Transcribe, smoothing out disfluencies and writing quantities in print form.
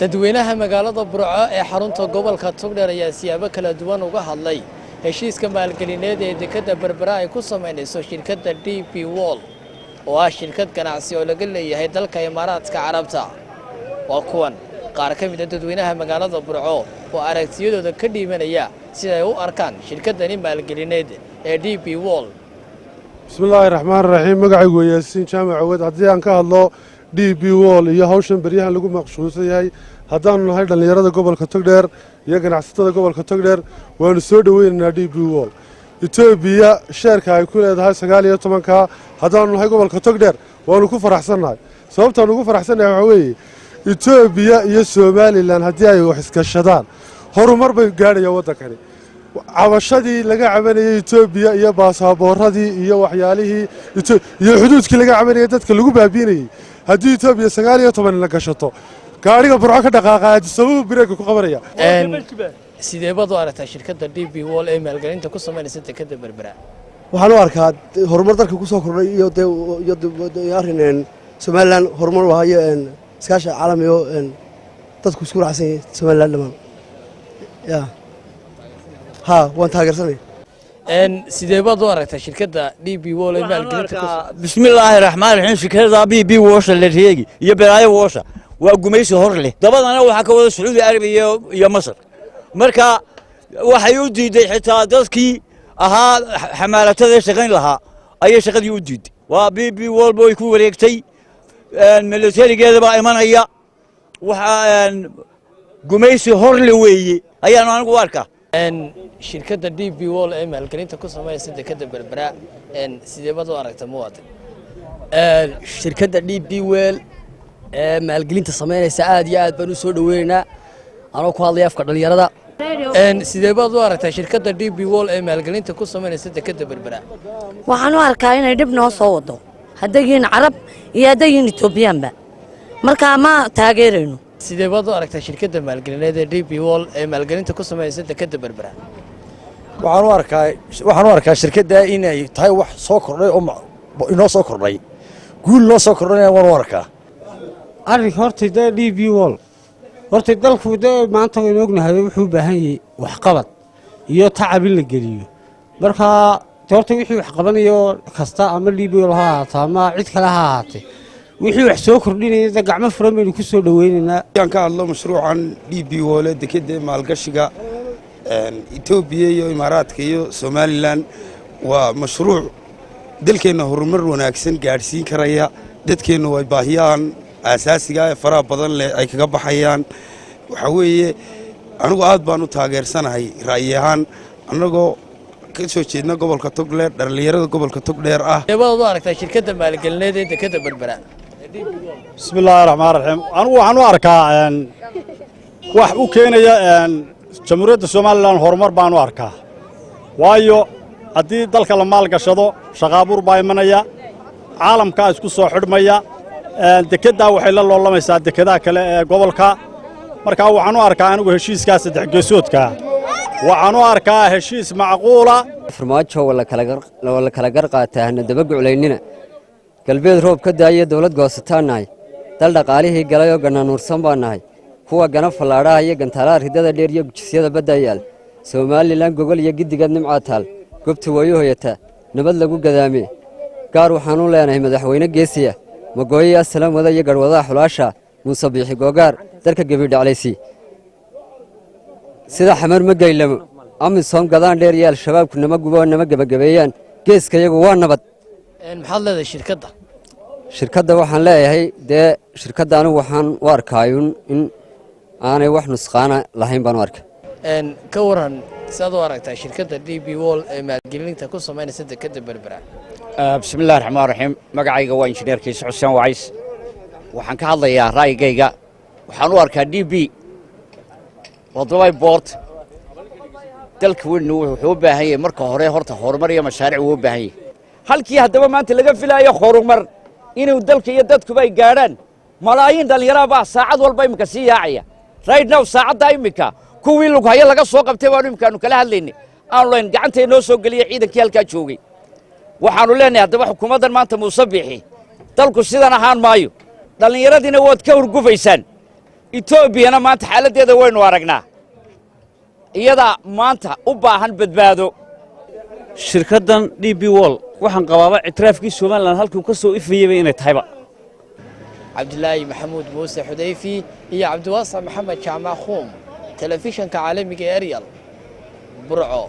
dadweynaha magaalada Burco ee xarunta gobolka Togdheer ayaa siyaabo kala duwan uga hadlay heshiiska maalgelineed ee dekada Berbera ay ku sameynayso shirkadda DP World oo ah shirkad ganacsi oo laga leeyahay dalka Imaaraadka Carabta. waa kuwan qaar ka mid ah dadweynaha magaalada Burco oo aragtiyadooda ka dhiibanaya sida ay u arkaan shirkadani maalgelineed ee DP World. bismillaahi raxmaani raxiim magacaygu waa Yaasiin Jaamac Awad haddii aan ka hadlo DP World iyo hawshan baryahan lagu maqshuusan yahay haddaanu nahay dhalinyarada gobolka Togdheer iyo ganacsatada gobolka Togdheer waanu soo dhaweynaynaa DP World. Itoobiya sheerka ay ku leedahay 19ka haddaanu nahay gobolka Togdheer waanu ku faraxsanahay. sababta aan ugu faraxsanahay waxa weeye Itoobiya iyo Somaliland haddii ay wax iska shadaan horumar bay gaarayaan wadankani. cabashadii laga cabanayay Itoobiya iyo baasaboorradii iyo waxyaalihii iyo xuduudkii laga cabanayay dadka lagu baabiinayay haddii Itoobiya 19 la gashato gaariga Burco ka dhaqaaqay sabab bireek ku qabanaya sidee baad u aragtaa shirkadda DP World ee maalgelinta ku sameynaysa dekada Berbera? waxaan u arkaa horumar dalka ku soo kordhay iyo arrin Somaliland horumar wahayo iskaashi caalami oo dadku isku raacsan Somaliland dhamaan waan taageersanay sidee baad u aragtaa shirkadda DP World ee maalgelinta ku bismillaahir rahmaanir rahiim shirkadda DP World la reegi iyo Beerayo World waa gumaysi hor leh dabadana waxa ka wada Sacuudi Arabiya iyo Masar marka waxay u diiday xitaa dadkii ahaa xamaalatada shaqayn lahaa ayay shaqadii u diiday waa DP World way ku wareegtay militarigeeda baa imanaya waxa gumaysi hor leh weeye ayaan anigu arkaa shirkadda DP World ee maalgelinta ku sameynaysa dekada Berbera sidee baad u aragtaa muwaadin? shirkadda DP World ee maalgelinta sameynaysa aad iyo aad baan u soo dhaweynaynaa anoo ku hadlaya afka dhalinyarada. sidee baad u aragtaa shirkadda DP World ee maalgelinta ku sameynaysa dekada Berbera? waxaan u arkaa inay dib noo soo wado haddayiin carab iyo haddayiin Itoobiyaanba marka ma taageerayno. sidee baad u aragtaa shirkadda maalgelineed ee DP World ee maalgelinta ku sameynaysa dekada Berbera? waxaan u arkaa shirkadda inay tahay wax soo kordhay oo inoo soo kordhay guul noo soo kordhay waan u arkaa arrinka horta DP World horta dalku maanta waynu ognahay wuxuu u baahan yahay waxqabad iyo tacab in la geliyo marka horta wixii wax qabanayo kasta ama DP World ha ahaato ama cid kale ha ahaatee wixii wax soo kordhinaya gacmo furan baynu ku soo dhaweynaynaa. aan ka hadlo mashruucan DP World dekada maalgashiga Itoobiya iyo Imaaraadka iyo Somaliland waa mashruuc dalkeena horumar wanaagsan gaarsiin karaya dadkeena way baahiyaan asaasiga ah faraha badan leh ay kaga baxayaan waxa weeye anigu aad baan u taageersanahay ra'yiyahan anagoo ka soo jeedna gobolka Togdheer dhalinyarada gobolka Togdheer ah. sidee baad u aragtaa shirkadda maalgelineed ee dekada Berbera? bismillaahi raxmaani raxiim anigu waxaan u arkaa wax u keenaya jamhuuriyadda Somaliland horumar baan u arkaa waayo haddii dalka la maalgashado shaqaabuur baa imanaya caalamka isku soo xidhmaya dekada waxay la loolamaysaa dekadaha kale ee gobolka marka waxaan u arkaa anigu heshiiskaas saddex geesoodka waxaan u arkaa heshiis macquula farmaajo wala kala garqaataa hana daba guclaynina galbeed roob ka daayay dawlad goosataanahay dal dhaqaalihii galay oo ganaanuursan baan nahay kuwa gana falaadhaha iyo gantaalaha ridada dheer iyo gujisyada badda yaal Somaliland gogol iyo gidigad nimca taal goobta way hoyata nabad lagu gadaamay gaar waxaan u leenahay madaxweyne geesiya magooya salaam wada iyo garwadaha xulaasha Muuse Biixi Googaar dalka gabadhaclaysi sida xamar ma gaylamo amisom gadaan dheer iyo al-shabaabku nama gubo nama gabagabeeyaan geeska iyagu waa nabad. maxaad leedahay shirkadda waxaan leeyahay shirkadda anigu waxaan u arkaa in aanay wax nusqaana lahayn baan u arkaa. ka waran sidaad u aragtaa shirkadda DP World ee maalgelinta ku sameynaysa dekada Berbera? bismillaahir rahmaanir rahiim magacayga waa injineer Kiis Xuseen Wacays waxaan ka hadlayaa raayigayga waxaan u arkaa DP wadaway board dalka weyn wuxuu u baahan yahay marka hore horta horumar iyo mashaariic uu u baahan yahay halkii haddaba maanta laga filayo horumar inuu dalka iyo dadkuba ay gaaraan malaayiin dhalinyaro baa saacad walba imika sii yaacaya right now saacadda imika kuwii lug haya laga soo qabtay baan imikaanu kala hadlaynay online gacantay noo soo galiyay ciidankii halka joogay waxaanu leenahay haddaba xukuumaddan maanta Muuse Biixi dalku sidan ahaan maayo dhalinyaradina waad ka hurgufaysaan etoobiyana maanta xaaladdeeda waynu aragnaa iyadaa maanta u baahan badbaado shirkaddan DP World waxaan qabaaba ictiraafkii Soomaaliland halkuu ka soo ifayay inay tahayba cabdilaahi maxamuud muuse xudayfi iyo cabdiwaasa maxamed jaamac khuum telefishanka caalamiga ee Ariel burco